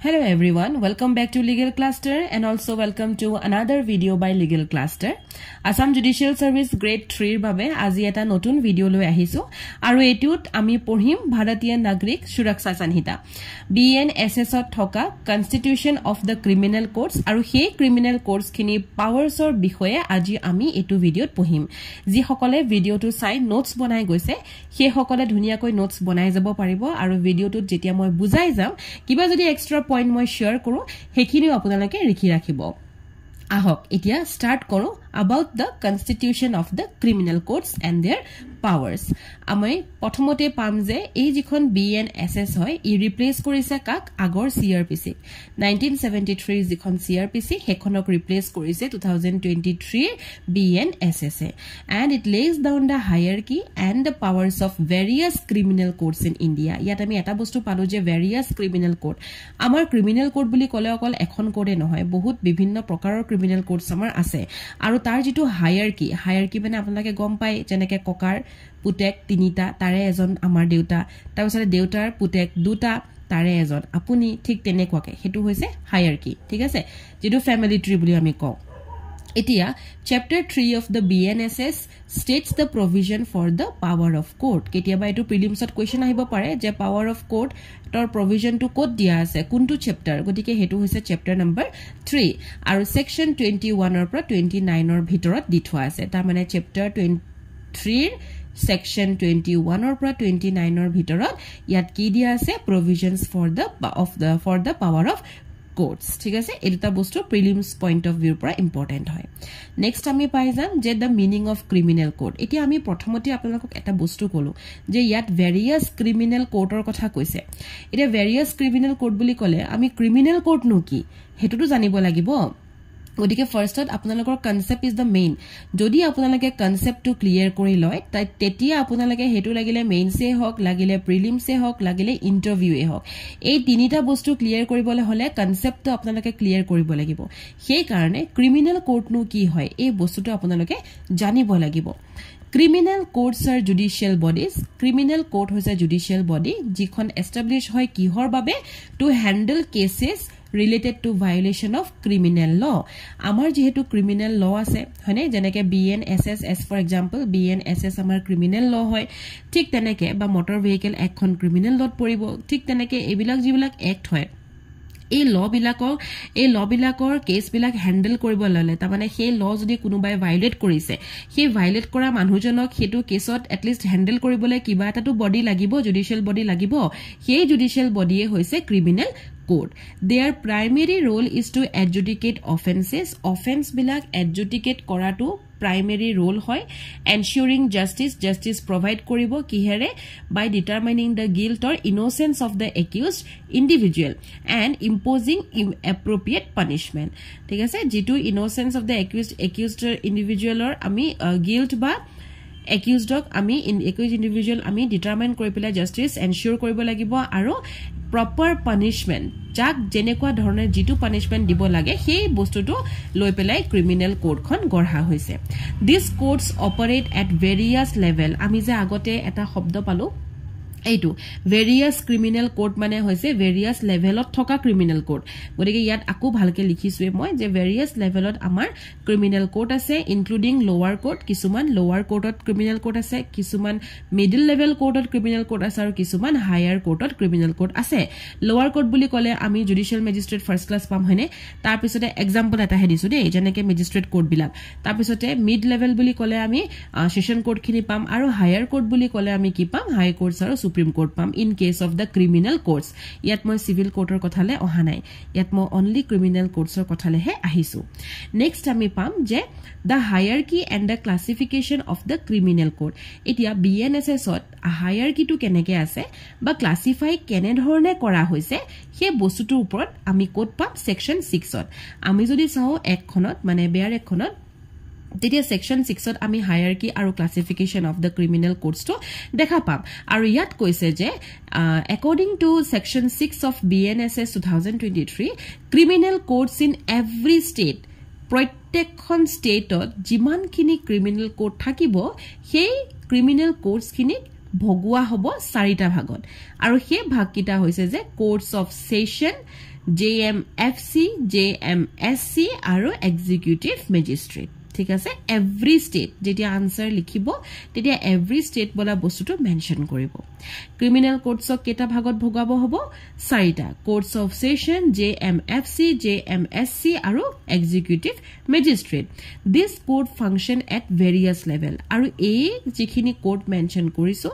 Hello everyone, welcome back to Legal Cluster and also welcome to another video by Legal Cluster. Assam Judicial Service Grade 3 babe আজি এটা নতুন video লৈ আহিছো আৰু এটুত আমি পঢ়িম ভাৰতীয় নাগৰিক সুৰক্ষা সংহিতা BNSS ত থকা Constitution of the Criminal Courts আৰু সেই ক্ৰিমিনেল কোডছ খিনি পাৱাৰছৰ বিষয়ে আজি আমি এটু ভিডিওত পঢ়িম যি সকলে ভিডিওটো চাই নোটস বনাই গৈছে সেই সকলে ধুনিয়াকৈ নোটস বনাই যাব পাৰিব আৰু ভিডিওটোত যেতিয়া মই বুজাই যাম কিবা যদি এক্সট্ৰা পইণ্ট মই শেয়াৰ কৰো হেকিনিও আপোনালোকে লিখি ৰাখিব ahok etia start koro about the constitution of the criminal courts and their powers amai prothomote pam je ei jikhon BNSS hoy I replace korise kak agor CRPC 1973 jikhon CRPC hekonok replace korise 2023 BNSS and it lays down the hierarchy and the powers of various criminal courts in India yat ami eta bostu palo je various criminal court amar criminal court buli kole okol ekhon kore nohoy bahut bibhinno prakarar criminal courts amar ase aru tar jitu hierarchy মানে আপোনালোকে গম পায় যেনেকে ককাৰ পুতেক তিনিটা তাৰে এজন আমাৰ দেউতা তাৰপিছত দেউতাৰ পুতেক দুটা তাৰে এজন আপুনি ঠিক তেনেকুৱাকে হেতু হৈছে হায়াৰকি ঠিক আছে যেটো ফ্যামিলি ট্ৰি বুলি আমি কওঁ Etia, Chapter 3 of the BNSS states the provision for the power of court. Ketia by to prelims at question ahibo pare je power of court tor provision to code dia ase kuntu chapter gotike hetu hoise chapter number 3 aru section 21 or 29 or bhitorot di thwa ase tar mane chapter 23 section 21 or 29 or bhitorot yat ki dia ase provisions for the power of courts ঠিক আছে এটা বস্তু prelims point of view পৰা important হয় next আমি পাই যাম যে the meaning of criminal code এতিয়া আমি প্ৰথমতে আপোনালোকক এটা বস্তু কলো যে ইয়াত ভেৰিয়াস ক্ৰিমিনাল কোডৰ কথা কৈছে এটা ভেৰিয়াস ক্ৰিমিনাল কোড বুলি কলে আমি ক্ৰিমিনাল কোড নো কি হেতুটো জানিব লাগিব ওদিকে ফাৰ্স্টত আপোনালোকৰ কনসেপ্ট ইজ দা মেইন যদি আপোনালোকে কনসেপ্টটো ক্লিয়াৰ কৰি লয় তাই তেতিয়া আপোনালোকে হেতু লাগিলে মেইনসে হক লাগিলে প্ৰিলিমসে হক লাগিলে ইন্টাৰভিউয়ে হক এই তিনিটা বস্তু ক্লিয়াৰ কৰিবলৈ হলে কনসেপ্টটো আপোনালোকে ক্লিয়াৰ কৰিব লাগিব সেই কাৰণে ক্রিমিনাল কোড নো কি হয় এই বস্তুটো আপোনালোকে জানিব লাগিব Criminal courts are judicial bodies. Criminal court hoise judicial body jikhon establish hoy kihor babe to handle cases related to violation of criminal law. Amar jehetu criminal law ase hone jeneke BNSS as for example BNSS amar criminal law hoy thik teneke ba motor vehicle act khon criminal law poribo thik teneke ebilak jibilak act hoy এই ল বিলাকৰ case বিলাক handle কৰিব ললে তা মানে সেই ল যদি কোনোবাই ভায়োলেট কৰিছে সেই ভায়োলেট কৰা মানুহজনক হেতু কেছত এট লিস্ট হ্যান্ডল কৰিবলৈ কিবা এটাটো বডি লাগিব জুডিশিয়াল বডি লাগিব সেই জুডিশিয়াল বডিয়ে হৈছে criminal court their primary role is to adjudicate offenses offense bilak adjudicate koratu primary role hoy ensuring justice provide koribo kihere by determining the guilt or innocence of the accused individual and imposing appropriate punishment thik ase jitu innocence of the accused individual or ami guilt ba accused dog ami accused individual ami determine kori pela justice ensure koribo lagibo aro proper punishment jak jenekwa dhorner jitu punishment dibo lage সেই বস্তুটো লৈ পেলাই criminal code খন গঢ়া হৈছে these courts operate at various level আমি যে আগতে এটা শব্দ পালো এইটো ভেৰিয়াস ক্ৰিমিনাল কোড মানে হৈছে ভেৰিয়াস লেভেলত থকা ক্ৰিমিনাল কোড গতিকে ইয়াত আকু ভালকে লিখিছো মই যে ভেৰিয়াস লেভেলত আমাৰ ক্ৰিমিনাল কোড আছে ইনক্লুডিং লোৱাৰ কোড কিছুমান লোৱাৰ কোডত ক্ৰিমিনাল কোড আছে কিছুমান মিডল লেভেল কোডত ক্ৰিমিনাল কোড আছে আৰু কিছুমান হায়াৰ কোডত ক্ৰিমিনাল কোড আছে লোৱাৰ কোড বুলি কলে আমি জুডিশিয়াল ম্যাজিস্ট্ৰেট ফাৰ্স্ট ক্লাস পাম হয়নে তাৰ পিছতে এক্সাম্পল এটা হেদিছো দেই যেনেকে ম্যাজিস্ট্ৰেট কোড বিলাক তাৰ পিছতে মিড লেভেল বুলি কলে আমি সেশন কোড খিনি পাম আৰু হায়াৰ কোড বুলি কলে আমি কি পাম হাই কোৰ্টছ আৰু Supreme Court pam in case of the criminal courts yat moi civil court or kothale oha nai yat mo only criminal courts or kothale he ahisu next ami pam je the hierarchy and the classification of the criminal court etia BNSS ot hierarchy to keneke ase ba classify kene dhorne kora hoise he bostutur upor ami code pam section 6 ot ami jodi sao ek khonot mane bear ek khonot তেতিয়া section 6 ত আমি হায়াৰাৰ্কি আৰু classification of the criminal codes তো দেখা পাম আৰু ইয়াত কৈছে যে according to section 6 of BNSS 2023 criminal codes in every state প্ৰত্যেকখন স্টেটত যিমানখিনি ক্ৰিমিনাল কোড থাকিব সেই ক্ৰিমিনাল কোডস খিনি ভগুৱা হ'ব 4টা ভাগত আৰু সেই ভাগকিটা হৈছে যে courts of session JMFC JMSC আৰু এক্সিকিউটিভ ম্যাজিষ্ট্ৰেট ঠিক আছে এভৰি স্টেট যেতিয়া আনসাৰ লিখিব তেতিয়া এভৰি স্টেট বলা বস্তুটো মেনশন কৰিব ক্ৰিমিনাল কোৰ্টছক কেটা ভাগত ভগাব হ'ব 4টা courts of session JMFC JMSC আৰু executive magistrate this court function at various level আৰু এই যিখিনি কোৰ্ট মেনশন কৰিছো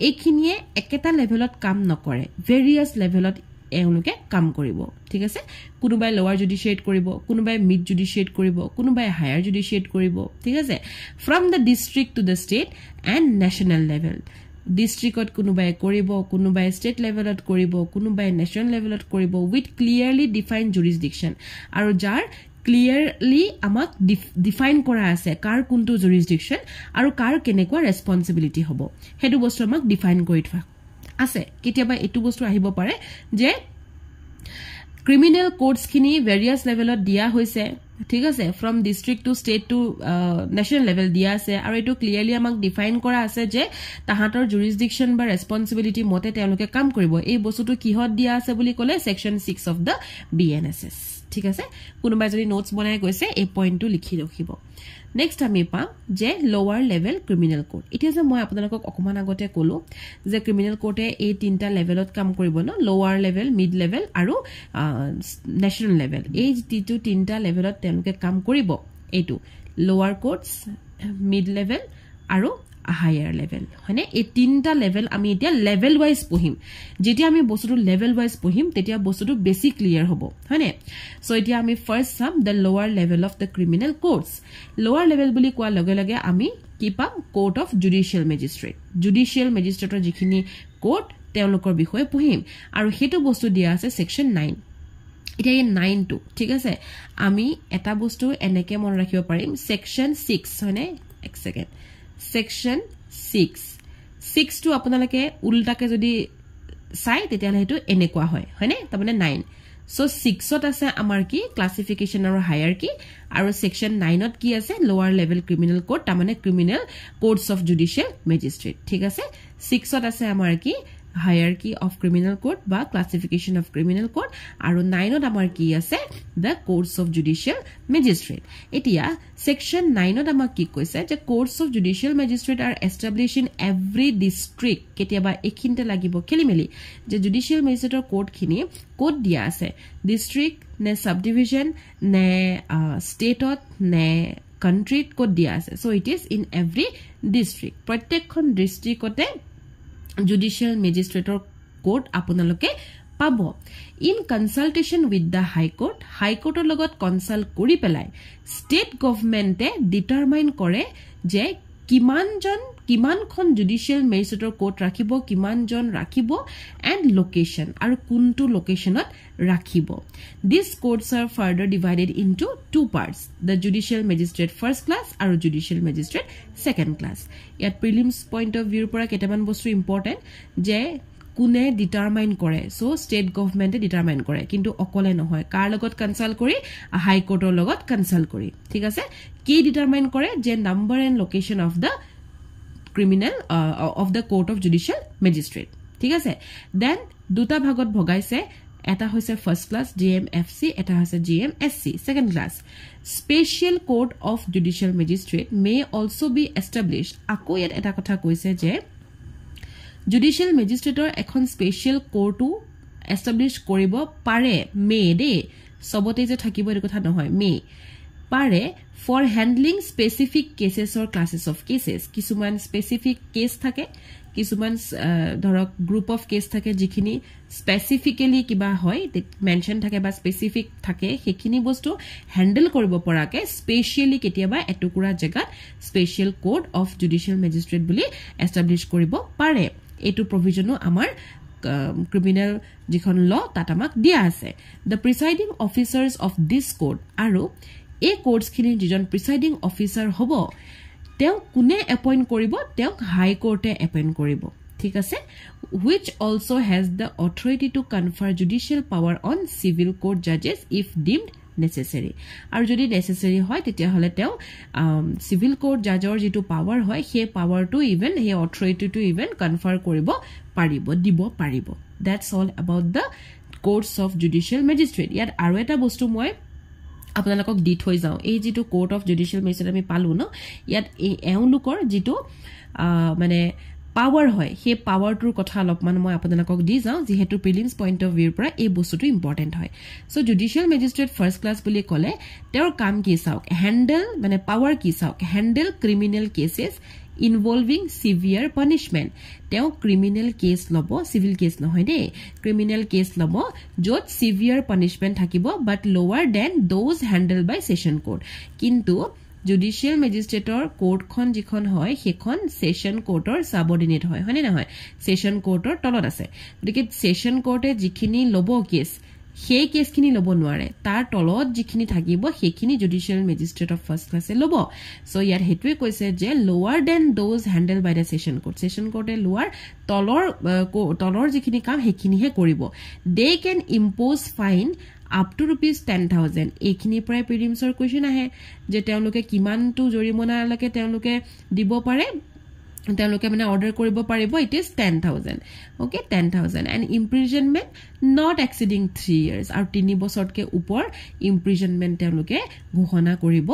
এইখিনিয়ে একেটা লেভেলত কাম নকৰে ভেৰিয়াছ লেভেলত এওঁলোকে কাম কৰিব ঠিক আছে কোনোবাই লোৱাৰ জুডিশিয়েট কৰিব কোনোবাই মিড জুডিশিয়েট কৰিব কোনোবাই হায়াৰ জুডিশিয়েট কৰিব ঠিক আছে from the district to the state and national level ডিস্ট্ৰিক্টত কোনোবাই কৰিব কোনোবাই ষ্টেট লেভেলত কৰিব কোনোবাই নেশ্যনেল লেভেলত কৰিব উইথ ক্লিয়াৰলি ডিফাইন জুৰিসডিকশন আৰু যাৰ ক্লিয়াৰলি আমাক ডিফাইন কৰা আছে কাৰ কোনটো জুৰিসডিকশন আৰু কাৰ কেনেকুৱা ৰেসপন্সিবিলিটি হ'ব হেতু বস্তু আমাক ডিফাইন কৰি থোৱা আছে কেতিয়াবা এটু বস্তু আহিব পাৰে যে ক্ৰিমিনাল কোৰ্টছ খিনি ভেৰিয়াছ লেভেলত দিয়া হৈছে ঠিক আছে from district to state to national level দিয়া আছে আৰু এটো ক্লিয়াৰলি আমাক ডিফাইন কৰা আছে যে তাহাতৰ জুৰিসডিকশন বা ৰেসপন্সিবিলিটি মতে তেওঁলোকে কাম কৰিব এই বস্তুটো কিহত দিয়া আছে বুলি ক'লে সেকশন 6 অফ দা BNSS ঠিক আছে কোনোবাই যদি নোটস বনাই গৈছে এই পইণ্টটো লিখি ৰাখিব নেক্সট আমি পাম যে লোৱাৰ লেভেল ক্ৰিমিনাল কোৰ্ট এতিয়া যে মই আপোনালোকক অকমান আগতে ক'লো যে ক্ৰিমিনাল কোৰ্টে এই তিনটা লেভেলত কাম কৰিব ন লোৱাৰ লেভেল মিড লেভেল আৰু নেশ্যনেল লেভেল এই তিনটা লেভেলত তেওঁলোকে কাম কৰিব এইটো লোৱাৰ কোৰ্টছ মিড লেভেল আৰু হায়াৰ লেভেল হয়নে এই তিনটা লেভেল আমি এতিয়া লেভেল ওয়াইজ পঢ়িম যেতিয়া আমি বস্তুটো লেভেল ওয়াইজ পঢ়িম তেতিয়া বস্তুটো বেছি ক্লিয়াৰ হ'ব হয়নে সো এতিয়া আমি ফাৰ্স্ট সাম দ্য লোৱাৰ level of the criminal courts লোৱাৰ লেভেল বুলি কোৱা লগে লগে আমি কি পাম কোৰ্ট অফ জুডিশিয়েল ম্যাজিষ্ট্ৰেটৰ যিখিনি কোৰ্ট তেওঁলোকৰ বিষয়ে পঢ়িম আৰু হেতু বস্তু দিয়া আছে সেকশন 9 এটা এই 9 টো ঠিক আছে আমি এটা বস্তু এনেকে মন ৰাখিব পাৰিম সেকশন 6 হয়নে এক সেকেন্ড সেকশন 6 টো আপোনালোকে উল্টাকে যদি চাই তেতিয়ালে হেতু এনেকুৱা হয় হয়নে তাৰমানে 9 সো 6ত আছে আমাৰ কি ক্লাসিফিকেশন আৰু হায়াৰকি আৰু সেকশন 9ত কি আছে লোৱাৰ লেভেল ক্ৰিমিনাল কোৰ্ট তাৰমানে criminal courts of judicial magistrate ঠিক আছে 6ত আছে আমাৰ কি hierarchy of criminal court বা classification of criminal court আৰু 9ত আমাৰ কি আছে the courts of judicial magistrate এতিয়া section 9ত আমাক কি কৈছে যে courts of judicial magistrate are established in every district কেতিয়াবা এখিনতে লাগিব খেলিমেলি যে judicial magistrate court খিনি কোড দিয়া আছে district নে subdivision নে stateত নে country কোড দিয়া আছে so it is in every district প্ৰত্যেকখন districtতে judicial magistrator court আপোনালোকে পাব in consultation with the high court লগত কনসাল্ট কৰি পেলাই state government determine কৰে যে কিমানখন judicial magistrator court ৰাখিব কিমানজন ৰাখিব and location আৰু কোনটো locationত ৰাখিব these courts are further divided into two parts the judicial magistrate first class আৰু judicial magistrate second class ইয়াত prelims point of view পৰা কেটামান বস্তু ইম্পৰ্টেন্ট যে কোনে ডিটাৰমাইন কৰে সো ষ্টেট গভৰ্নমেন্টে ডিটাৰমাইন কৰে কিন্তু অকলে নহয় কাৰ লগত কনসাল্ট কৰি হাই কোৰ্টৰ লগত কনসাল্ট কৰি ঠিক আছে কি ডিটাৰমাইন কৰে যে number and location of the criminal of the court of judicial magistrate ঠিক আছে দেন দুটা ভাগত ভগাইছে এটা হৈছে ফাৰ্স্ট ক্লাস JMFC এটা হৈছে JMSC second class special court of judicial magistrate may also be established আকৌ ইয়াত এটা কথা কৈছে যে জুডিশিয়েল ম্যাজিষ্ট্ৰেটৰ এখন স্পেশাল কোৰ্টও এস্টাবলিশ কৰিব পাৰে মে দে সবতে যে থাকিব এই কথা নহয় মে পাৰে for handling specific cases or classes of cases কিছুমান স্পেসিফিক কেস থাকে কিছুমান ধৰক গ্ৰুপ অফ কেস থাকে যিখিনি স্পেসিফিক্যালি কিবা হয় মেনশন থাকে বা স্পেসিফিক থাকে সেইখিনি বস্তু হ্যান্ডল কৰিব পৰাকে স্পেশালি কেতিয়াবা এটুকুৰা জায়গাত স্পেশাল কোৰ্ট অফ জুডিশিয়েল ম্যাজিষ্ট্ৰেট বুলি এস্টাবলিশ কৰিব পাৰে এটু প্ৰভিজনো আমাৰ ক্ৰিমিনাল যিখন ল তাত আমাক দিয়া আছে the presiding অফিচাৰ্স of this court আৰু এই কোৰ্টছখিনি যিজন প্ৰিসাইডিং অফিচাৰ হ'ব তেও কোনে এপইন্ট কৰিব তেও হাই কোৰ্টে এপইন্ট কৰিব ঠিক আছে which also has the authority to confer judicial power on civil court judges if deemed necessary আৰু যদি necessary হয় তেতিয়া হলে তেও civil court judgeৰ যেটো power হয় সেই power to even he authority to even confer কৰিব পাৰিব দিব পাৰিব that's all about the courts of judicial magistrate ইয়াত আৰু এটা বস্তু মই আপোনালোকক দি থৈ যাও এই যেটো court of judicial magistrate আমি পালো ন ইয়াত এওঁলোকৰ যেটো মানে power হয় সেই powerটোৰ কথা অলপমান মই আপোনালোকক দি যাও যেহেতু prelims point of view পৰা এই বস্তুটো important হয় so judicial magistrate first class বুলি কলে তেওঁৰ কাম কি চাওক handle মানে power কি চাওক handle criminal cases involving severe punishment তেও criminal case লব civil case নহয় দে criminal case লব যত severe punishment থাকিব but lower than those handled by session court কিন্তু judicial magistrate or court খন যিখন হয় হেখন session court or subordinate হয় হয়নে নহয় session court or তলত আছে গতিকে session court এ যিখিনি লব কেস সেই কেসখিনি লব নোৱাৰে তাৰ তলত যিখিনি থাকিব সেইখিনি judicial magistrate of first class এ লব সো ইয়াৰ হেতুৱে কৈছে যে lower than those handled by the session court A lower তলৰ যিখিনি কাম সেইখিনিহে কৰিব they can impose fine up to rupees 10,000 এইখিনি প্ৰায় প্ৰিলিমছৰ কোৱেশ্চন আহে যে তেওঁলোকে কিমানটো জৰিমনা লাগে তেওঁলোকে দিব পাৰে তেওঁলোকে মানে অৰ্ডাৰ কৰিব পাৰিব it is 10,000 okay 10,000 and imprisonment not exceeding 3 years আৰু 3 বছৰতকে ওপৰ imprisonment তেওঁলোকে ঘোষণা কৰিব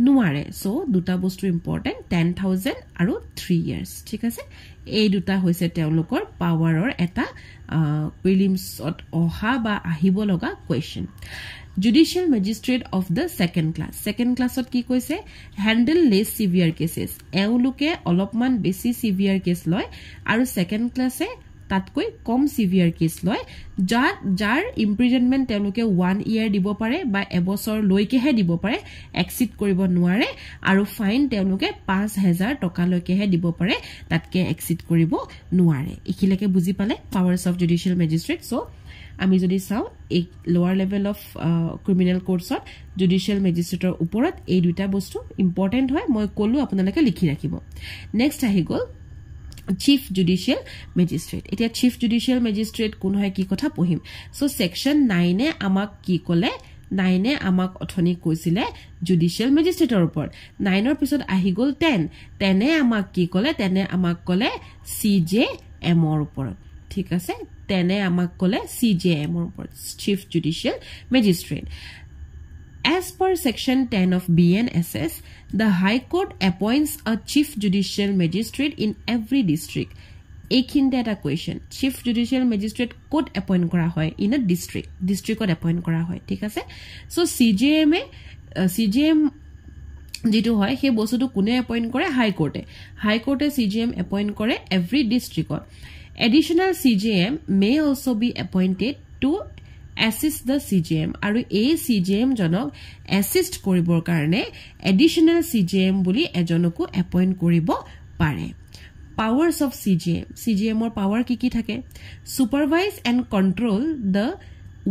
নোৱাৰে সো দুটা বস্তু ইম্পৰ্টেন্ট 10,000 আৰু 3 years ঠিক আছে এই দুটা হৈছে তেওঁলোকৰ পাৱাৰৰ এটা প্ৰিলিমছত অহা বা আহিব লগা question judicial magistrate of the second classত কি কৈছে handle less severe cases এওঁলোকে অলপমান বেছি severe case লয় আৰু second class এ তাতকৈ কম severe case লয় যাৰ imprisonment তেওঁলোকে 1 year দিব পাৰে বা এবছৰ লৈকেহে দিব পাৰে exceed কৰিব নোৱাৰে আৰু ফাইন তেওঁলোকে 5,000 টকা লৈকেহে দিব পাৰে তাতকে exceed কৰিব নোৱাৰে ইখিলেকে বুজি পালে powers of judicial magistrate so আমি যদি চাও এই লোৱাৰ লেভেল অফ ক্ৰিমিনাল কোৰ্টছত জুডিশিয়াল মেজিস্ট্ৰেটৰ ওপৰত এই দুটা বস্তু ইম্পৰ্টেন্ট হয় মই কলো আপোনালোকে লিখি ৰাখিব নেক্সট আহি গল চিফ জুডিশিয়াল মেজিস্ট্ৰেট এতিয়া চিফ জুডিশিয়াল মেজিস্ট্ৰেট কোন হয় কি কথা পঢ়িম সো সেকশন 9 এ আমাক কি কলে 9 এ আমাক অথনি কৈছিলে জুডিশিয়াল মেজিস্ট্ৰেটৰ ওপৰত 9 ৰ পিছত আহি গল 10 এ আমাক কি কলে 10 এ আমাক কলে সিজেএম ৰ ওপৰত ঠিক আছে তেনে আমাক কলে সিজেএম ৰ ওপৰত chief judicial magistrate as per section 10 of BNSS the high court appoints a chief judicial magistrate in every district এইখিনতে এটা question chief judicial magistrate could appoint কৰা হয় ইন আ ডিস্ট্ৰিক্টত এপইন্ট কৰা হয় ঠিক আছে সো সিজেএম যেটো হয় সেই বস্তুটো কোনে এপইন্ট কৰে হাই কোৰ্টে সিজেএম এপইন্ট কৰে every ডিস্ট্ৰিক্টত additional CJM may also be appointed to assist the CJM আৰু এই CJM জনক assist কৰিবৰ কাৰণে additional CJM বুলি এজনকো appoint কৰিব পাৰে powers of CJM ৰ power কি থাকে supervise and control the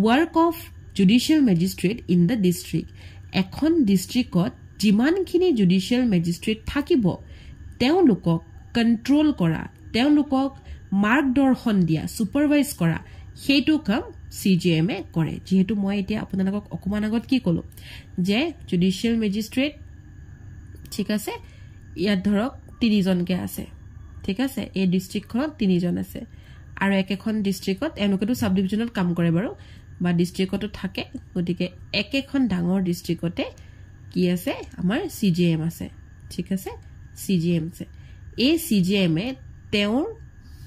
work of judicial magistrate in the district এখন ডিস্ট্ৰিক্টত যিমানখিনি judicial magistrate থাকিব তেওঁলোকক কন্ট্ৰোল কৰা তেওঁলোকক মাৰ্গদৰ্শন দিয়া সুপাৰভাইজ কৰা হেতু কাম সিজেএম এ কৰে যেহেতু মই এতিয়া আপোনালোকক অকমান আগত কি কলো যে জুডিশিয়াল মেজিস্ট্ৰেট ঠিক আছে ইয়াত ধৰক 3 জনকে আছে ঠিক আছে এই ডিস্ট্ৰিক্টখনত 3 জন আছে আৰু একেখন ডিস্ট্ৰিক্টত এনোকেটো সাব ডিভিজনত কাম কৰে বাৰু বা ডিস্ট্ৰিক্টতো থাকে গতিকে একেখন ডাঙৰ ডিস্ট্ৰিক্টতে কি আছে আমাৰ সিজেএম আছে ঠিক আছে সিজেএম আছে এই সিজেএম এ তেওঁৰ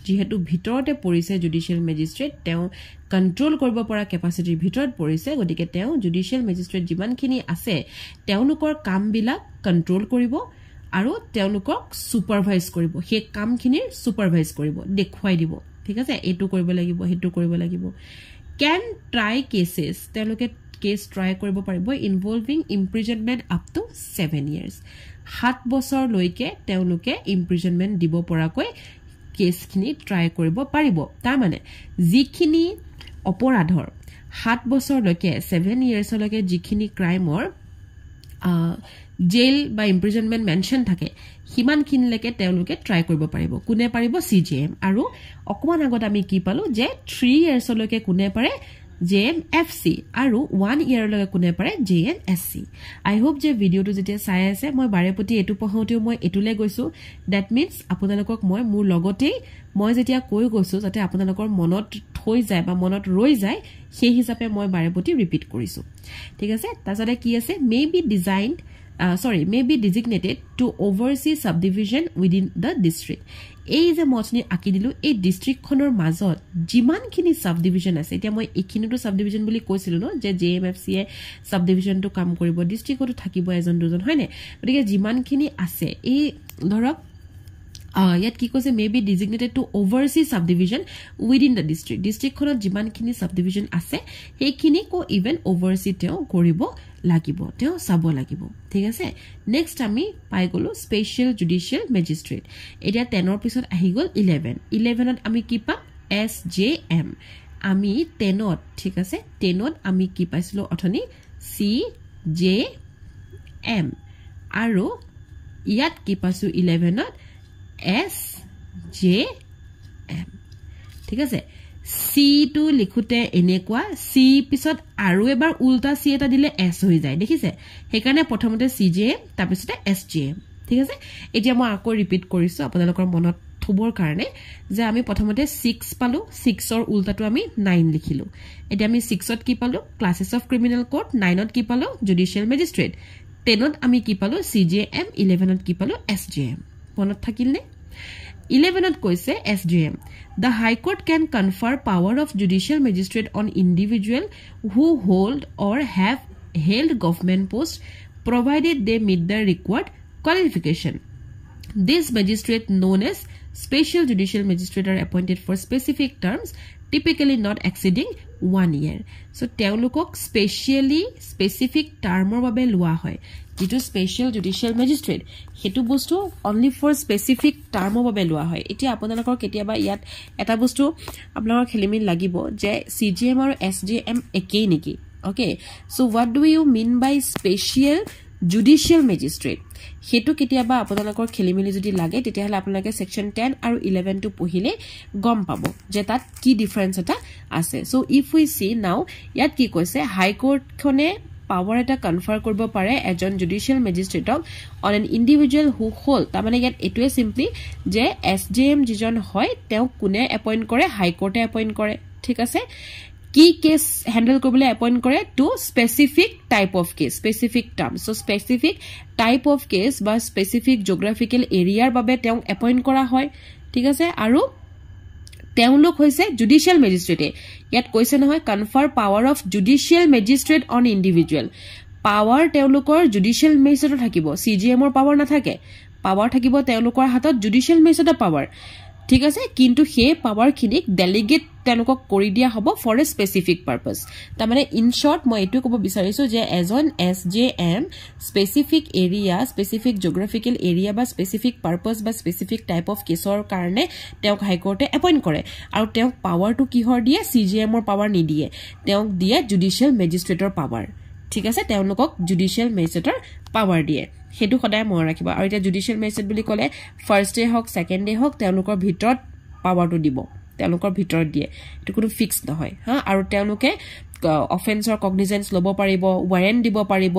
যেহেতু ভিতৰতে পৰিছে জুডিশিয়াল মেজিস্ট্ৰেট তেওঁ কন্ট্ৰোল কৰিব পৰা কেপাসিটিৰ ভিতৰত পৰিছে গতিকে তেওঁ জুডিশিয়াল মেজিস্ট্ৰেট যিমানখিনি আছে তেওঁলোকৰ কামবিলাক কন্ট্ৰোল কৰিব আৰু তেওঁলোকক সুপাৰভাইজ কৰিব সেই কামখিনিৰ সুপাৰভাইজ কৰিব দেখুৱাই দিব ঠিক আছে এটো কৰিব লাগিব হেতু কৰিব লাগিব can try cases তেওঁলোকে কেস ট্ৰাই কৰিব পাৰিব ইনভলভিং ইমপ্ৰিজনমেন্ট আপ টু 7 years 7 বছৰ লৈকে তেওঁলোকে ইমপ্ৰিজনমেন্ট দিব পৰাকৈ কেসখিনি ট্ৰাই কৰিব পাৰিব তাৰ মানে যিখিনি অপৰাধৰ 7 বছৰ লৈকে 7 years লৈকে যিখিনি ক্ৰাইমৰ জেল বা ইমপ্ৰিজনমেন্ট মেনশন থাকে হিমানখিনলৈকে তেওঁলোকে ট্ৰাই কৰিব পাৰিব কোনে পাৰিব সিজেএম আৰু অকমান আগত আমি কি পালো যে 3 years লৈকে কোনে পাৰে JMFC আৰু 1 ইয়াৰ লগে কোনে পাৰে JNSC আই হোপ যে ভিডিওটো যেতিয়া চাই আছে মই বাৰেপতি এটু পঢ়াওতেও মই এটুলে গৈছো দ্যাট মিন্স আপোনালোকক মই মোৰ লগতেই মই যেতিয়া কৈ গৈছো যাতে আপোনালোকৰ মনত থৈ যায় বা মনত ৰৈ যায় সেই হিচাপে মই বাৰেপতি ৰিপিট কৰিছো ঠিক আছে তাছতে কি আছে may be designated to oversee subdivision within the district এই যে মছনি আকি দিলু এই ডিস্ট্ৰিক্ট খনৰ মাজত জিমানখিনি সাবডিভিজন আছে এতিয়া মই এখিনিটো সাবডিভিজন বুলি কৈছিলো ন যে JMFC এ সাবডিভিজনটো কাম কৰিব ডিস্ট্ৰিক্টটো থাকিব এজন দুজন হয়নে গতিকে জিমানখিনি আছে এই ধৰক yet কি কৈছে may be designated to oversee subdivision within the district খনত জিমানখিনি subdivision আছে সেইখিনি কো ইভেন oversee তেও কৰিব লাগিব তেও চাব লাগিব ঠিক আছে নেক্সট আমি পাই গলো স্পেশাল জুডিশিয়াল ম্যাজিস্ট্রেট এটা 10 ৰ পিছত আহি গল 11ত আমি কি পাম SJM আমি 10ত ঠিক আছে 10ত আমি কি পাইছিলো অথনি CJM আৰু ইয়াত কি পাইছো 11ত SJM ঠিক আছে C টু লিখুতে এনেকুৱা C পিছত আৰু এবাৰ উল্টা C এটা দিলে S হৈ যায় দেখিছে হেকাৰণে প্ৰথমতে CJM তাৰ পিছতে SJM ঠিক আছে এতিয়া মই আকৌ ৰিপিট কৰিছো আপোনালোকৰ মনত থবৰ কাৰণে যে আমি প্ৰথমতে 6 পালো 6 ৰ উল্টাটো আমি 9 লিখিলো এতিয়া আমি 6 ত কি পালো ক্লাसेस অফ ক্ৰিমিনাল কোড 9 ত কি পালো জুডিশিয়াল ম্যাজিস্ট্রেট 10 ত আমি কি পালো CJM 11 ত কি পালো SJM মনত থাকিল নে 11ত কৈছে SJM the high court can confer power of judicial magistrate on individual who hold or have held government posts provided they meet the required qualification this magistrate known as special judicial magistrate are appointed for specific terms typically not exceeding 1 year so teolukok specific termor babe lua hoy jitu special judicial magistrate hetu bostu only for specific termor babe lua hoy etia aponalokor ketiaba yat eta bostu apnalor khelimil lagibo je CJM aru SJM ekei niki okay so what do you mean by special judicial magistrate hetu ketiaba aponalokor khelimili jodi lage tetia hale apnalake section 10 aru 11 to pohile gom pabo je tat ki difference eta ase so if we see now yat ki koise high court khone power eta confer korbo pare ejon judicial magistrate on an individual who hold ta mane yat etue simply je SJM jijon hoy teu kune appoint kore high court e appoint kore thik ase কি case handle করবলে appoint করে two specific type of case specific term so specific type of case বা specific geographical এরিয়ার বাবে তেও appoint করা হয় ঠিক আছে আৰু তেওলোক হৈছে জুডিশিয়াল ম্যাজিস্ট্ৰেট ইয়াত কৈছে নহয় কনফাৰ power of judicial ম্যাজিস্ট্ৰেট on individual power তেওলোকৰ জুডিশিয়াল ম্যাজিস্ট্ৰেট থাকিব সিজিএম ৰ পাওয়াৰ না থাকে পাওয়াৰ থাকিব তেওলোকৰ হাতত জুডিশিয়াল ম্যাজিস্ট্ৰেটৰ পাওয়াৰ ঠিক আছে কিন্তু হে পাওয়াৰ খিনিক ডেলিগেট তেনকক কৰি দিয়া হ'ব ফৰ এ স্পেসিফিক পাৰপাস তা মানে ইন শৰ্ট মই এটু কব বিচাৰিছো যে এজন SJM specific area specific geographical area বা স্পেসিফিক পাৰপাস বা স্পেসিফিক টাইপ অফ কেসৰ কাৰণে তেওক হাই কোৰ্টে এপয়েন্ট কৰে আৰু তেওক পাওয়াৰটো কিহৰ দিয়ে CJM ৰ পাওয়াৰ নিদিয়ে তেওক দিয়ে জুডিশিয়াল ম্যাজিস্ট্ৰেটৰ পাওয়াৰ ঠিক আছে তেওলোকক জুডিশিয়াল ম্যাজিস্ট্ৰেটৰ পাওয়াৰ দিয়ে হেতু সদায় মন ৰাখিবা আৰু এটা জুডিশিয়াল ম্যাজিস্ট্ৰেট বুলি কলে ফাৰ্স্ট ডে হক সেকেন্ড ডে হক তেওলোকৰ ভিতৰত পাওয়াৰটো দিব তেওলোকৰ ভিতৰত দিয়ে এটো কোনো ফিক্স নহয় হা আৰু তেওলোকে অফেন্সৰ কগনিজেন্স লব পাৰিব ওয়াৰেন্ট দিব পাৰিব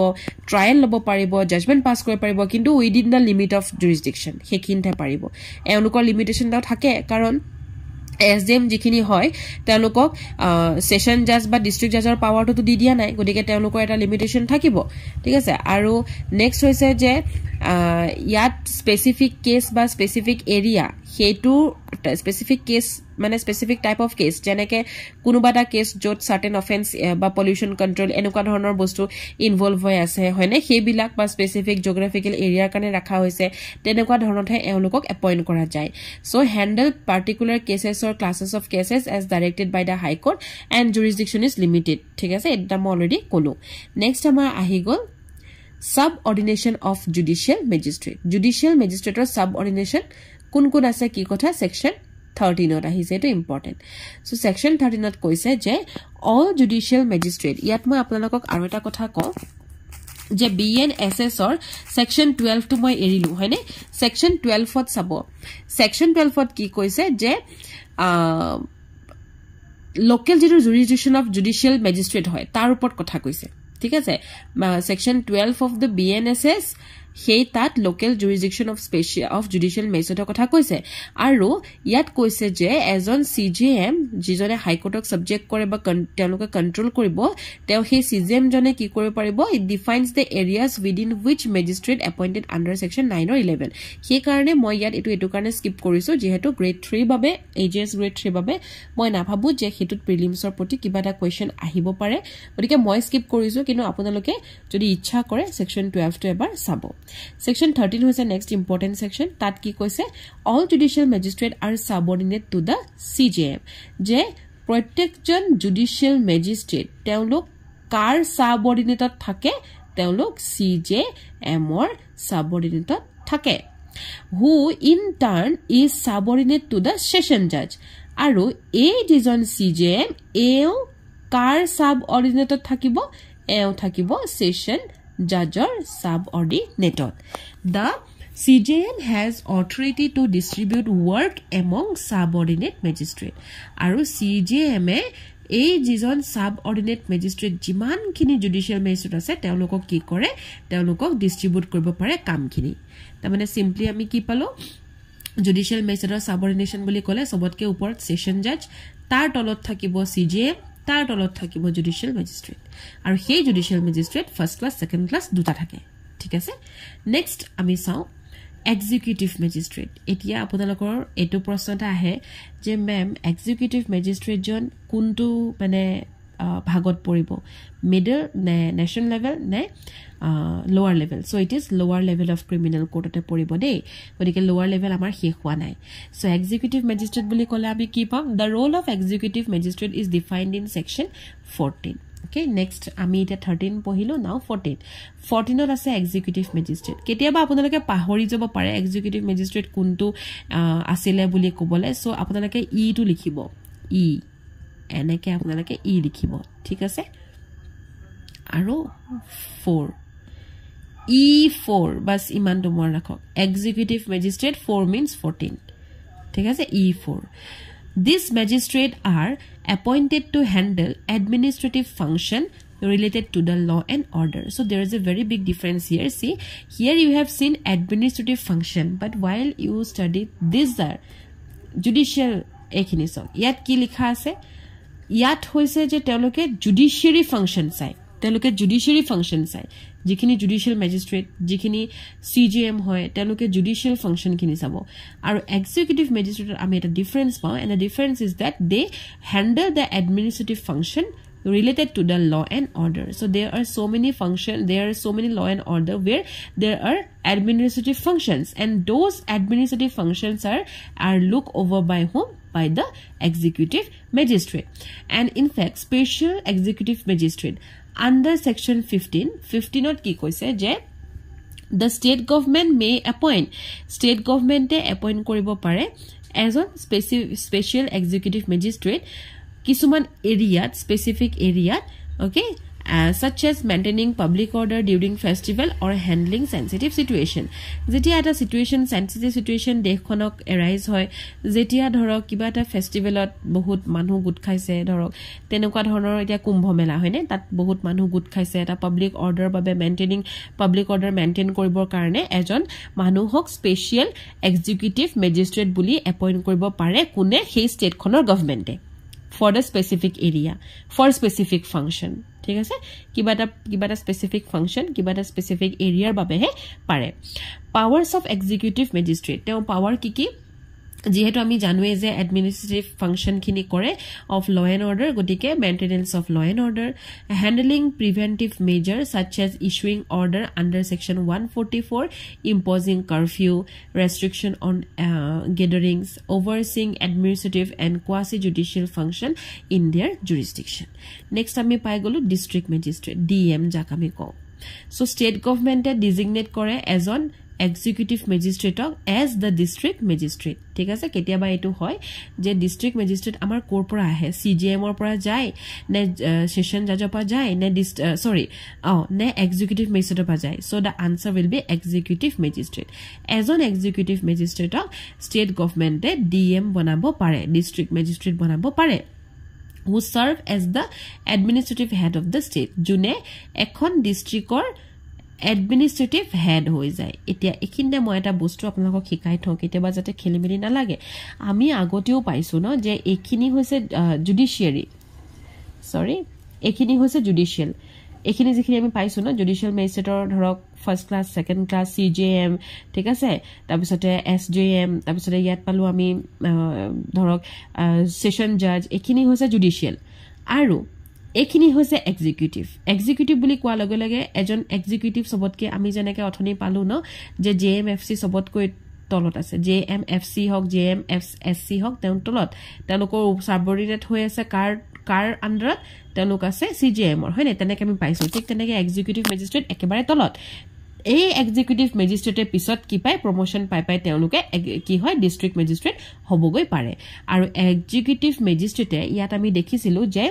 ট্ৰায়াল লব পাৰিব জাজমেন্ট পাস কৰিব পাৰিব কিন্তু উইদিন দা লিমিট অফ জুৰিসডিকশন হেকিনতে পাৰিব এওলোকৰ লিমিটেশন দাও থাকে কাৰণ SJM যিখিনি হয় তেওলোকক সেশন জাজ বা ডিস্ট্ৰিক্ট জাজৰ পাওয়াৰটো দি দিয়া নাই গতিকে তেওলোকৰ এটা লিমিটেশন থাকিব ঠিক আছে আৰু নেক্সট হৈছে যে ইয়াত স্পেসিফিক কেস বা স্পেসিফিক এরিয়া হেতু স্পেসিফিক কেস মানে স্পেসিফিক টাইপ অফ কেস যেনেকে কোনোবাটা কেস যত সার্টেন অফেন্স বা পলিউশন কন্ট্রোল এনেকুৱা ধৰণৰ বস্তু ইনভলভ হৈ আছে হয়নে হেবিলাক বা স্পেসিফিক জিওগ্ৰাফিক্যাল এৰিয়াৰ কাৰণে ৰাখা হৈছে তেনেকুৱা ধৰণতে এওঁলোকক এপয়েন্ট কৰা যায় so handle particular cases or classes of cases as directed by the high court and jurisdiction is limited ঠিক আছে এটা মই অলৰেডি কলো নেক্সট আমাৰ আহি গল subordination of judicial magistrate or subordination কোন কোন আছে কি কথা section 13 ত আহিছে এটো ইম্পৰ্টেন্ট সো section 13 ত কৈছে যে all judicial magistrate ইয়াত মই আপোনালোকক আৰু এটা কথা কওঁ যে BNSS or section 12 to মই এৰিলো হয়নে section 12 ত চাব section 12 ত কি কৈছে যে লোকেল যেটো jurisdiction of judicial magistrate হয় তাৰ ওপৰত কথা কৈছে ঠিক আছে section 12 of the BNSS সেই তাত local jurisdiction of judicial magistrate কথা কৈছে আৰু ইয়াত কৈছে যে এজন CJM যিজনে হাই কোৰ্টক সাবজেক্ট কৰে বা তেওঁলোকে কন্ট্ৰোল কৰিব তেও সেই CJM জনে কি কৰিব পাৰিব it defines the areas within which magistrate appointed under section 9 or 11 সেই কাৰণে মই ইয়াত এটো কাৰণে স্কিপ কৰিছো যেহেতু grade 3 বাবে AJS grade 3 বাবে মই না ভাবু যে হেতুত প্ৰিলিমছৰ প্ৰতি কিবা এটা কোৱেশ্চন আহিব পাৰে গতিকে মই স্কিপ কৰিছো কিন্তু আপোনালোকে যদি ইচ্ছা কৰে section 12 টো এবাৰ চাব Section 13 was the next important section. Tat ki koise all judicial magistrates are subordinate to the CJM. Je protekjon judicial magistrate teolok kar subordinate thake teolok CJM or subordinate thake who in turn is subordinate to the session judge. Aru a dijon CJM eo kar subordinate thakibo eo thakibo session judgeor subordinator. The CJM has authority to distribute work among subordinate magistrate. Aru CJM a jijon subordinate magistrate jiman khini judicial magistrate ase teolokok ki kore teolokok distribute koribo pare kam khini ta mane simply ami ki palo judicial magistrate subordination boli kole sobotke upor session judge tar tolot thakibo CJM tar tolot thakibo judicial magistrate aru he judicial magistrate first class second class duta thake ঠিক আছে next আমি চাও executive magistrate এটিয়া আপোনালোকৰ এটো প্ৰশ্নটা আহে যে ma'am executive magistrate জন কোনটো মানে ভাগত পৰিব মিডল নে নেশনাল লেভেল নে lower level so it is lower level of criminal court তে পৰিব দেই গতিকে lower level আমাৰ শেষ হোৱা নাই so executive magistrate বুলি কলে আমি কি পাম the role of executive magistrate is defined in section 14 okay next আমি এটা 13 পহিলো now 14 ত আছে executive magistrate কেতিয়াবা আপোনালোকে পাহৰি যাব পাৰে executive magistrate কোনটো আছিল বুলি কবলে so আপোনালোকে ই টো লিখিব ই এনেকে আপোনালোকে ই লিখিব ঠিক আছে আৰু 4 E4 bas iman to mon rakhok executive magistrate 4 means 14 ঠিক আছে E4 these magistrates are appointed to handle administrative function related to the law and order so there is a very big difference here see here you have seen administrative function but while you study these are judicial ekhini so yat ki likha ase yat hoise je teloke judiciary function sai teloke judiciary function sai jikhini judicial magistrate jikhini CJM hoy teloke judicial function khini sabo aru executive magistrate ami eta difference pa and the difference is that they handle the administrative function related to the law and order so there are so many law and order where there are administrative functions and those administrative functions are looked over by whom by the executive magistrate and in fact special executive magistrate under section 15 not ki koise je the state government may appoint state government appoint koribo pare as a special executive magistrate kisuman area specific area okay such as maintaining public order during festival or handling sensitive situation jetia eta sensitive situation dekhonok arise hoy jetia dhorok kiba eta festivalot bahut manu gut khaise dhorok tenukwa dhonor eta kumbho mela hoyne tat bahut manu gut khaise eta public order babe maintaining public order maintain koribor karone ejon manu hok special executive magistrate buli appoint koribo pare kune he state khonor government for the specific area for specific function ঠিক আছে কিবাটা specific function কিবাটা specific এৰিয়াৰ বাবে হে পাৰে পাৱাৰস of executive মেজিস্ট্ৰেট তেও power কি যেহেতু আমি জানোৱে যে এডমিনিষ্ট্ৰেটিভ ফাংশন খিনি কৰে অফ ল এণ্ড অৰ্ডাৰ গটিকে maintenance of law and order handling preventive measure such as issuing order under section 144 imposing curfew restriction on gatherings overseeing administrative and quasi judicial function in their jurisdiction next ami pai golu district magistrate DM jakami ko so state government designate kore as on executive magistrate as the district magistrate ঠিক আছে কেতিয়াবা এটো হয় যে district magistrate আমাৰ কোৰ পৰা আহে CJM ৰ পৰা যায় নে session judge পৰা যায় নে নে executive magistrate পৰা যায় so the answer will be executive magistrate as an executive magistrate state government DM বনাব পাৰে district magistrate বনাব পাৰে who serve as the administrative head of the state june ekhon districtor administrative head হৈ যায় এতিয়া এখিনতে মই এটা বস্তু আপোনালোকক শিকাই থওঁ কেতিয়াবা যাতে খেলিমেলি না লাগে আমি আগতেও পাইছো ন যে এখিনি হৈছে জুডিশিয়ারি সৰি এখিনি হৈছে জুডিশিয়াল এখিনি যিখিনি আমি পাইছো ন জুডিশিয়াল ম্যাজিস্ট্ৰেটৰ ধৰক first class second class CJM ঠিক আছে তাৰপিছতে এসজেএম তাৰপিছতে ইয়াত পালো আমি ধৰক সেশন জাজ এখিনি হৈছে জুডিশিয়াল আৰু এখিনি হৈছে এক্সিকিউটিভ বুলি কোৱা লগে লগে এজন এক্সিকিউটিভ সবতকে আমি জেনেকে অথনি পালো ন যে জেএমএফসি সবতকৈ তলত আছে জেএমএফসি হক জেএমএফএসসি হক তেও তলত তেওঁলোকৰ সাবঅৰ্ডিনেট হৈ আছে কাৰ আন্ডাৰত তেওঁলোক আছে সিজেএমৰ হয়নে তেনেকে আমি পাইছো ঠিক তেনেকে এক্সিকিউটিভ ম্যাজিস্ট্ৰেট একেবাৰে তলত এই এক্সিকিউটিভ ম্যাজিস্ট্ৰেটে পিছত কি পায় প্ৰমোশন পাই তেওঁলোকে কি হয় ডিস্ট্ৰিক্ট ম্যাজিস্ট্ৰেট হবগৈ পাৰে আৰু এক্সিকিউটিভ ম্যাজিস্ট্ৰেটে ইয়াত আমি দেখিছিলো যে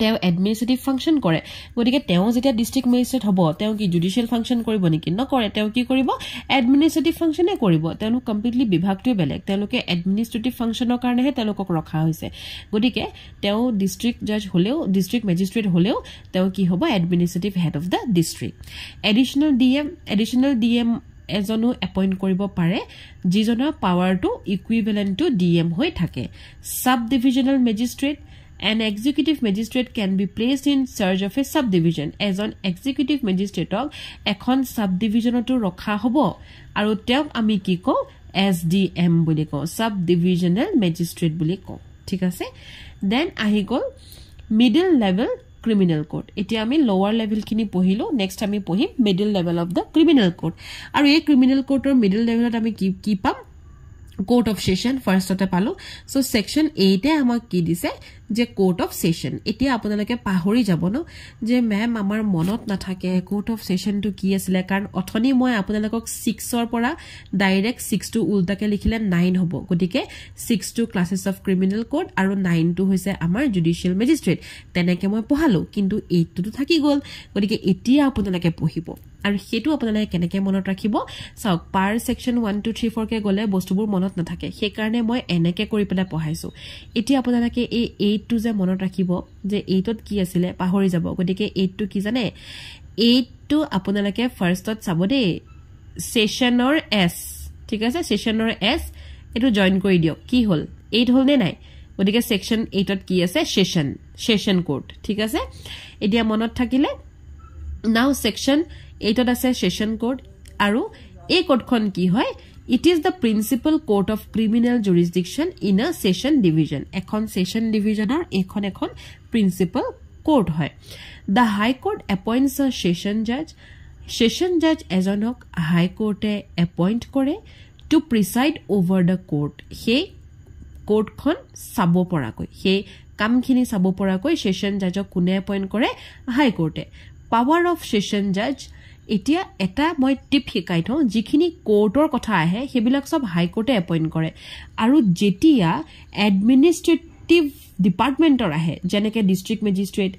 তেও এডমিনিস্ট্ৰেটিভ ফাংচন কৰে গতিকে তেও যেতিয়া ডিস্ট্ৰিক্ট ম্যাজিস্ট্ৰেট হ'ব তেও কি জুডিশিয়াল ফাংচন কৰিব নেকি নকৰে তেও কি কৰিব এডমিনিস্ট্ৰেটিভ ফাংচনে কৰিব তেও কমপ্লিটলি বিভাগটো বেলেগ তেওঁলোকে এডমিনিস্ট্ৰেটিভ ফাংচনৰ কাৰণেহে তেওঁলোকক ৰখা হৈছে গতিকে তেও ডিস্ট্ৰিক্ট জাজ হলেও ডিস্ট্ৰিক্ট ম্যাজিস্ট্ৰেট হলেও তেও কি হ'ব administrative head of the district additional DM এজনো এপইন্ট কৰিব পাৰে যিজনৰ পাৱাৰটো ইকুইভ্যালেন্ট টু ডিএম হৈ থাকে sub divisional magistrate An executive magistrate can be placed in charge of a subdivision. As an executive magistrate, ekhon subdivision to rokha hobo. Aru teok ami ki ko SDM buli ko subdivisional magistrate buli ko. Thik ase? Then ahi gol middle level criminal court. Eti ami lower level kini pohilo. Next ami pohim middle level of the criminal court. Aru ei criminal court or middle level at ami ki pam. Court of Session first ote palo so section 8 e amak ki dise je court of session etia apunalake pahori jabo no je ma'am amar monot na thake court of session to ki asile karon othoni moi apunalakok 6 or pora direct 6 to ulta ke likhile 9 hobo gotike 6 to classes of criminal court aru 9 to hoise amar judicial magistrate teneke moi pohalo kintu 8 to thaki gol gotike etia apunalake pohibo আৰু হেতু আপোনালোকে কেনেকে মনত ৰাখিব চাওক পাৰ section 1 2 3 4 কে গলে বস্তুবোৰ মনত নাথাকে সেই কাৰণে মই এনেকে কৰি পেলাই পঢ়াইছো এতিয়া আপোনালোকে এই 8 টু যে মনত ৰাখিব যে 8 ত কি আছিল পাহৰি যাব গতিকে 8 টু কি জানে 8 টু আপোনালোকে ফাৰ্ষ্টত চাব দে সেশনৰ এস ঠিক আছে সেশনৰ এস এটো জয়েন কৰি দিও কি হল 8 হল নে নাই গতিকে সেকশন 8 ত কি আছে সেশন কোড ঠিক আছে এতিয়া মনত থাকিলে নাও সেকশন 8 ত আছে সেশন কোড আৰু এই কোডখন কি হয় it is the principal court of criminal jurisdiction in a session division এখন session division or এখন principal court হয় the high court appoints a session judge এজনক high court এ appoint কৰে to preside over the court he court খন চাব পৰাকৈ he কামখিনি চাব পৰাকৈ session judge কোনে appoint কৰে high court A power of session judge এতিয়া এটা মই টিপ শিকাই থওঁ যিখিনি কোৰ্টৰ কথা আহে হেবিলাক সব হাই কোৰ্টে এপইন্ট কৰে আৰু যেতিয়া এডমিনিস্ট্ৰেটিভ ডিপাৰ্টমেন্টৰ আহে যেনেকে ডিস্ট্ৰিক্ট ম্যাজিস্ট্ৰেট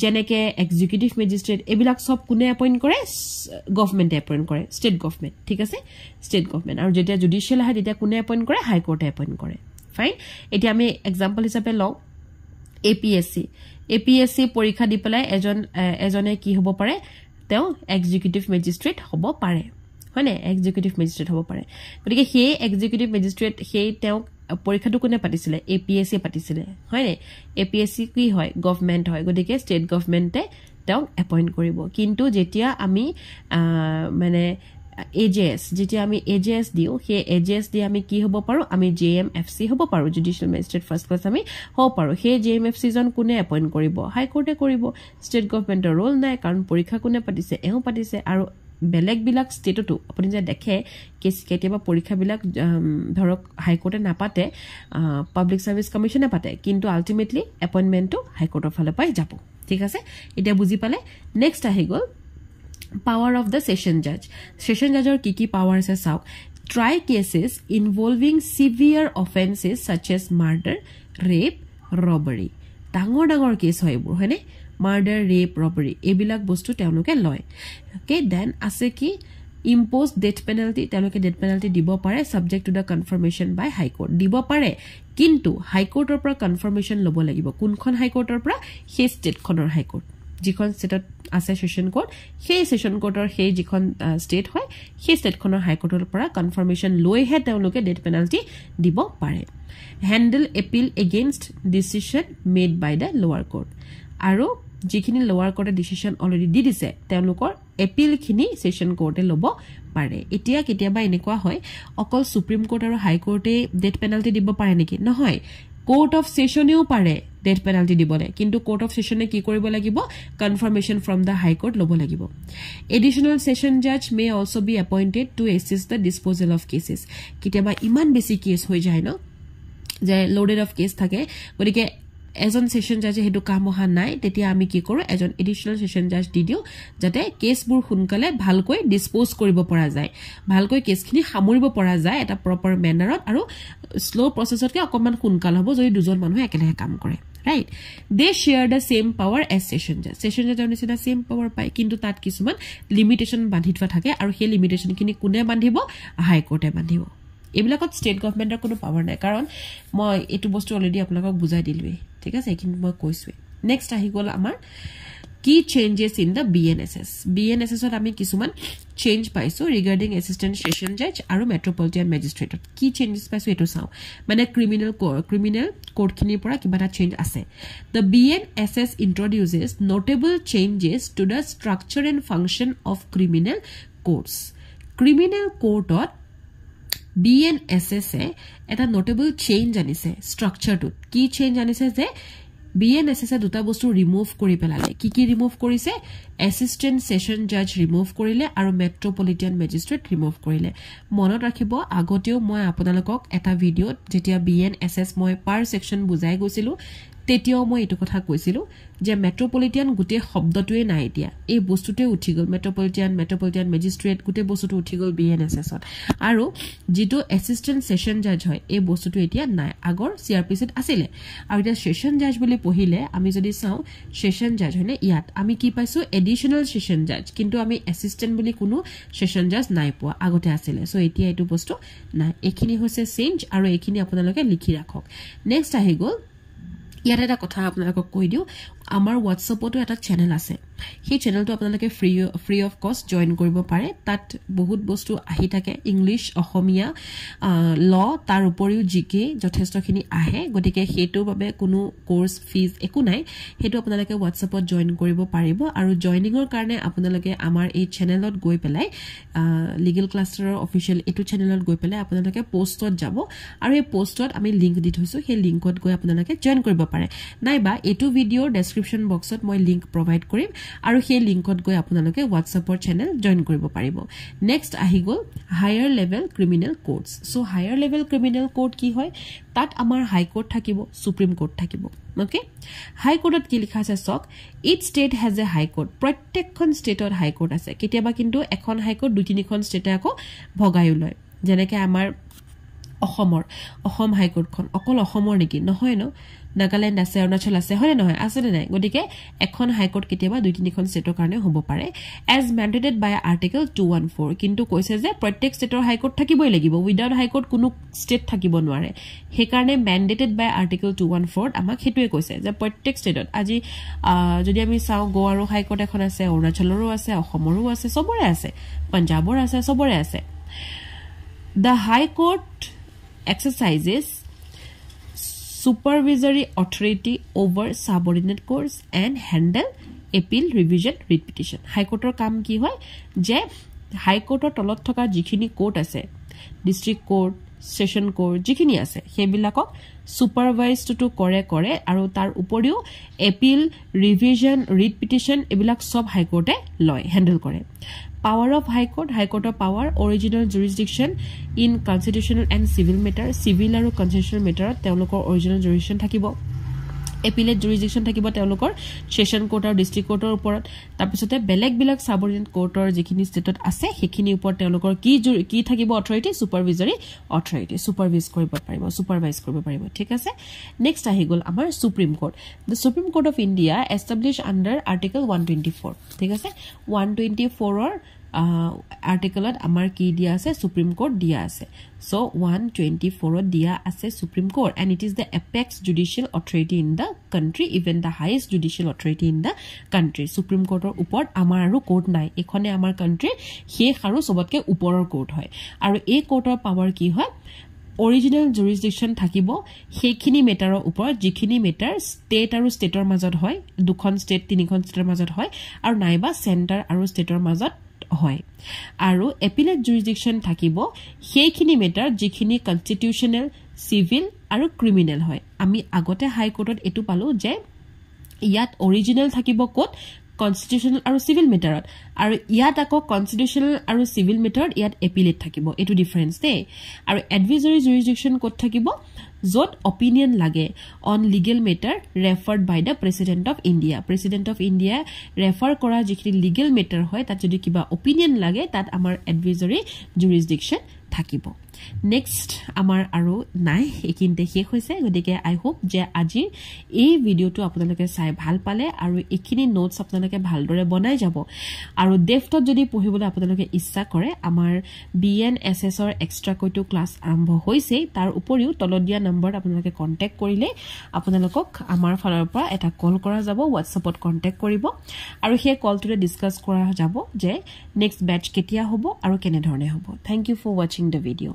যেনেকে এক্সিকিউটিভ ম্যাজিস্ট্ৰেট এবিলাক সব কোনে এপইন্ট কৰে গভৰ্ণমেণ্টে এপইন্ট কৰে ষ্টেট গভৰ্ণমেণ্ট ঠিক আছে ষ্টেট গভৰ্ণমেণ্ট আৰু যেতিয়া জুডিশিয়াল আহে তেতিয়া কোনে এপইন্ট কৰে হাই কোৰ্টে এপইন্ট কৰে ফাইন এতিয়া আমি এক্সাম্পল হিচাপে লও এপিএসসি পৰীক্ষা দি পেলাই এজনে কি হ'ব পাৰে তেও এক্সিকিউটিভ ম্যাজিস্ট্ৰেট হ'ব পাৰে হয়নে এক্সিকিউটিভ ম্যাজিস্ট্ৰেট হ'ব পাৰে গতিকে সেই এক্সিকিউটিভ ম্যাজিস্ট্ৰেট সেই তেও পৰীক্ষাটো কোনে পাতিছিলে এপিএসসি পাতিছিলে হয়নে এপিএসসি কি হয় গভৰ্ণমেণ্ট হয় গতিকে ষ্টেট গভৰ্ণমেণ্টে তেও এপইন্ট কৰিব কিন্তু যেতিয়া আমি মানে এজেএস যেতিয়া আমি এজেএস দিও সেই এজেএস দি আমি কি হ'ব পাৰো আমি জেএমএফসি হ'ব পাৰো জুডিশিয়াল ম্যাজিস্ট্ৰেট ফাৰ্স্ট ক্লাস আমি হ'ব পাৰো সেই জেএমএফসি জন কোনে এপইন্ট কৰিব হাই কোৰ্টে কৰিব ষ্টেট গভৰ্ণমেণ্টৰ ৰোল নাই কাৰণ পৰীক্ষা কোনে পাতিছে এও পাতিছে আৰু বেলেগ বিলাক ষ্টেটটো আপুনি যে দেখে কেতিয়াবা পৰীক্ষা বিলাক ধৰক হাই কোৰ্টে নাপাতে পাব্লিক সাৰ্ভিস কমিশনে পাতে কিন্তু আলটিমেটলি এপইন্টমেন্টটো হাই কোৰ্টৰ ফালে পাই যাব ঠিক আছে এতিয়া বুজি পালে নেক্সট আহি গল power of the session judge or kiki powers are saw try cases involving severe offenses such as murder rape robbery dangor case hoy bu hene murder rape robbery ebilak bostu teloke loy okay then ase ki impose death penalty তেওঁলোকে death penalty দিব পাৰে subject to the confirmation by high court দিব পাৰে কিন্তু high courtৰ পৰা confirmation ল'ব লাগিব কোনখন high courtৰ পৰা সেই state খনৰ high court যিখন ষ্টেটত আছে সেশন কোৰ্ট সেই সেশন কোৰ্টৰ সেই যিখন ষ্টেট হয় সেই ষ্টেট খনৰ হাই কোৰ্টৰ পৰা কনফাৰ্মেশন লৈহে তেওঁলোকে ডেথ পেনাল্টি দিব পাৰে handle appeal against decision made by the lower court আৰু যিখিনি লোৱাৰ কোৰ্টে ডিসিশন অলৰেডি দি দিছে তেওঁলোকৰ এপিল খিনি সেশন কোৰ্টে ল'ব পাৰে এতিয়া কেতিয়াবা এনেকুৱা হয় অকল সুপ্ৰিম কোৰ্ট আৰু হাই কোৰ্টে ডেথ পেনাল্টি দিব পাৰে নেকি নহয় কোৰ্ট অফ সেশনেও পাৰে death penalty dibole kintu court of session e ki koribo lagibo confirmation from the high court lobo lagibo additional session judge may also be appointed to assist the disposal of cases kitaba iman besi case hoi jay no je loaded of case thake godike এজন session জাজে হেতু কাম হা নাই তেতিয়া আমি কি কৰো এজন এডিশনাল সেশন জাজ দি দিও যাতে কেসবোৰ হুনকালে ভালকৈ ডিসপোজ কৰিব পৰা যায় ভালকৈ কেসখিনি হামৰিব পৰা যায় এটা প্ৰপাৰ মেনাৰত আৰু স্লো প্ৰসেছতকে অকমান হুনকাল হ'ব যদি দুজন মানুহ একেলগে কাম কৰে right they share the same power as session judge the same power পায় কিন্তু তাত কিছুমান লিমিটেশন বান্ধিতৱা থাকে আৰু সেই লিমিটেশন খিনি কোনে বান্ধিব হাই কোৰ্টে বান্ধিব এবিলাকত স্টেট গভৰ্নমেন্টৰ কোনো পাৱাৰ নাই কাৰণ মই এটো বস্তু অলৰেডি আপোনালোকক বুজাই দিলুৱে ঠিক আছে কিন্তু মই কৈছো নেক্সট আহি গল আমাৰ কি চেঞ্জেস ইন দা BNSS ত আমি কিছুমান চেঞ্জ পাইছো ৰিগাৰ্ডিং অ্যাসিস্ট্যান্ট সেশন জাজ আৰু মেট্ৰোপলিটান ম্যাজিস্ট্ৰেটত কি চেঞ্জেস পাইছো এটো চাও মানে ক্ৰিমিনাল কোড খিনিৰ পৰা কিবা চেঞ্জ আছে the BNSS introduces notable changes to the structure and function of criminal courts criminal courtot BNSS এটা notable change আনিছে structure to কি change আনিছে যে BNSS দুটা বস্তু ৰিমুভ কৰি পেলালে কি ৰিমুভ কৰিছে অ্যাসিস্ট্যান্ট সেশন জাজ ৰিমুভ কৰিলে আৰু মেট্ৰোপলিটান ম্যাজিস্ট্ৰেট ৰিমুভ কৰিলে মনত ৰাখিব আগতেও মই আপোনালোকক এটা ভিডিওত যেতিয়া BNSS মই পাৰ সেকশন বুজাই গৈছিলো তেতিয়াও মই এটো কথা কৈছিলো যে মেট্ৰোপলিটান গুটে শব্দটোৱে নাই এতিয়া এই বস্তুটোৱে উঠি গল মেট্ৰোপলিটান ম্যাজিস্ট্ৰেট গুটে বস্তুটো উঠি গল BNSS ত আৰু যেটো অ্যাসিস্ট্যান্ট সেশন জাজ হয় এই বস্তুটো এতিয়া নাই আগৰ CRPC ত আছিল আৰু এটা সেশন জাজ বুলি পঢ়িলে আমি যদি চাও সেশন জাজ হয়নে ইয়াত আমি কি পাইছো এডিশনাল সেশন জাজ কিন্তু আমি অ্যাসিস্ট্যান্ট বুলি কোনো সেশন জাজ নাই পোৱা আগতে আছিল সো এতিয়া এটো বস্তু নাই এখিনি হৈছে চেঞ্জ আৰু এখিনি আপোনালোকে লিখি ৰাখক নেক্সট আহি গল ইয়াত এটা কথা আপোনালোকক কৈ দিও আমাৰ WhatsAppতো এটা চ্যানেল আছে সেই চ্যানেলটো আপোনালোকে ফ্ৰী অফ কষ্ট জয়েন কৰিব পাৰে তাত বহুত বস্তু আহি থাকে ইংলিশ অসমীয়া ল তাৰ উপৰিও জিকে যথেষ্টখিনি আহে গতিকে হেতুৰ বাবে কোনো কোৰ্স ফিজ একো নাই হেতু আপোনালোকে WhatsAppত জয়েন কৰিব পাৰিব আৰু জয়েনিংৰ কাৰণে আপোনালোকে আমাৰ এই চ্যানেলত গৈ পেলাই লিগেল ক্লাষ্টাৰৰ অফিচিয়েল এটো চ্যানেলত গৈ পেলাই আপোনালোকে পোষ্টত যাব আৰু এই পোষ্টত আমি লিংক দি থৈছো সেই লিংকত গৈ আপোনালোকে জয়েন কৰিব পাৰে নাইবা এটো ভিডিওৰ ডেসক্ৰিপশন বক্সত মই লিংক প্ৰভাইড কৰিম আৰু সেই লিংকত গৈ আপোনালোকে WhatsAppৰ চ্যানেল জয়েন কৰিব পাৰিব নেক্সট আহি গল higher level criminal courts so higher level criminal court কি হয় তাত আমাৰ হাই কোৰ্ট থাকিব সুপ্ৰিম কোৰ্ট থাকিব ওকে হাই কোৰ্টত কি লিখা আছে সক it state has a high court প্ৰত্যেকখন ষ্টেটত হাই কোৰ্ট আছে কেতিয়াবা কিন্তু এখন হাই কোৰ্ট দুই তিনিখন ষ্টেটে আকৌ ভগায়ু লয় যেনেকৈ আমাৰ অসম হাই কোৰ্টখন অকল অসমৰ নেকি নহয় ন নাগালেণ্ড আছে অৰুণাচল আছে হয় নহয় আছে নাই গতিকে এখন হাই কোৰ্ট কেতিয়াবা দুই তিনিখন ষ্টেটৰ কাৰণে হ'ব পাৰে এজ ম্যান্ডেটেড বাই আৰ্টিকল 214 কিন্তু কৈছে যে প্ৰত্যেক ষ্টেটৰ হাই কোৰ্ট থাকিবই লাগিব উইদাউট হাই কোৰ্ট কোনো ষ্টেট থাকিব নোৱাৰে হে কাৰণে ম্যান্ডেটেড বাই আৰ্টিকল 214 আমাক হেতুৱে কৈছে যে প্ৰত্যেক ষ্টেটত আজি যদি আমি চাও গোৱাৰ হাই কোৰ্ট এখন আছে অৰুণাচলৰো আছে অসমৰো আছে সবৰে আছে পঞ্জাবৰ আছে সবৰে আছে the high court exercises supervisory authority over subordinate courts and handle appeal revision writ petition high court কাম কি হয় যে high court তলত থকা যিখিনি কোৰ্ট আছে ডিস্ট্ৰিক্ট কোৰ্ট সেশন কোৰ্ট যিখিনি আছে হেবিলাকক সুপাৰভাইজ টু কৰে আৰু তাৰ উপৰিও appeal revision writ petition এবিলাক সব high courtে লয় হ্যান্ডল কৰে power of high court of power original jurisdiction in constitutional and civil matter civil আৰু constitutional matter তেওঁলোকৰ original jurisdiction থাকিব appellate jurisdiction থাকিব তেওঁলোকৰ সেশন কোৰ্ট আৰু ডিস্ট্ৰিক্ট কোৰ্টৰ ওপৰত তাৰপিছতে বেলেগ সাবঅৰ্ডিনেট কোৰ্টৰ যিখিনি ষ্টেটত আছে সেইখিনি ওপৰত তেওঁলোকৰ কি থাকিব অথৰিটি সুপাৰভাইজাৰি অথৰিটি সুপাৰভাইজ কৰিব পাৰিব ঠিক আছে নেক্সট আহি গল আমাৰ supreme court the supreme court of india established under article 124 ঠিক আছে 124 ৰ আৰ্টিকলত আমাৰ কি দিয়া আছে সুপ্ৰিম কোৰ্ট দিয়া আছে so 124 দিয়া আছে supreme court and it is the apex judicial authority in the country even the highest judicial authority in the country supreme কোৰ্টৰ ওপৰত আমাৰ আৰু কোৰ্ট নাই এখনে আমাৰ কান্ট্ৰি শেষ আৰু সবতকে ওপৰৰ কোৰ্ট হয় আৰু এই কোৰ্টৰ পাৱাৰ কি হয় original jurisdiction থাকিব সেইখিনি মেটাৰৰ ওপৰত যিখিনি মেটাৰ ষ্টেট আৰু ষ্টেটৰ মাজত হয় দুখন ষ্টেট তিনিখন ষ্টেটৰ মাজত হয় আৰু নাইবা সেন্টাৰ আৰু ষ্টেটৰ মাজত হয় আৰু এপিলেট jurisdiction থাকিব সেইখিনি মেটাৰ যিখিনি কনস্টিটিউশনাল সিভিল আৰু ক্ৰিমিনাল হয় আমি আগতে হাই কোৰ্টত এটো পালো যে ইয়াত অৰিজিনাল থাকিব কোট constitutional আৰু civil matter আৰু ইয়াত আকৌ constitutional আৰু civil matter ইয়াত appellate থাকিব এটো ডিফাৰেন্স দে আৰু advisory jurisdiction কোট থাকিব যত opinion লাগে on legal matter referred by the president of india refer কৰা যিখিনি legal matter হয় তাত যদি কিবা opinion লাগে তাত আমাৰ advisory jurisdiction থাকিব next আমাৰ আৰু নাই একিনতে শেষ হৈছে গতিকে আই হোপ যে আজি এই ভিডিওটো আপোনালোকে চাই ভাল পালে আৰু এখিনি নোটস আপোনালোকে ভালদৰে বনাই যাব আৰু ডেফটত যদি পঢ়িবলৈ আপোনালোকে ইচ্ছা কৰে আমাৰ BNSS ৰ এক্সট্ৰা কৈটো ক্লাস আৰম্ভ হৈছে তাৰ উপৰিও তলদিয়া নম্বৰত আপোনালোকে কন্টাক্ট কৰিলে আপোনালোকক আমাৰ ফালৰ পৰা এটা কল কৰা যাব WhatsAppত কন্টাক্ট কৰিব আৰু সেই কলটোৰে ডিসকাস কৰা যাব যে নেক্সট ব্যাচ কেতিয়া হ'ব আৰু কেনে ধৰণে হ'ব thank you for watching the video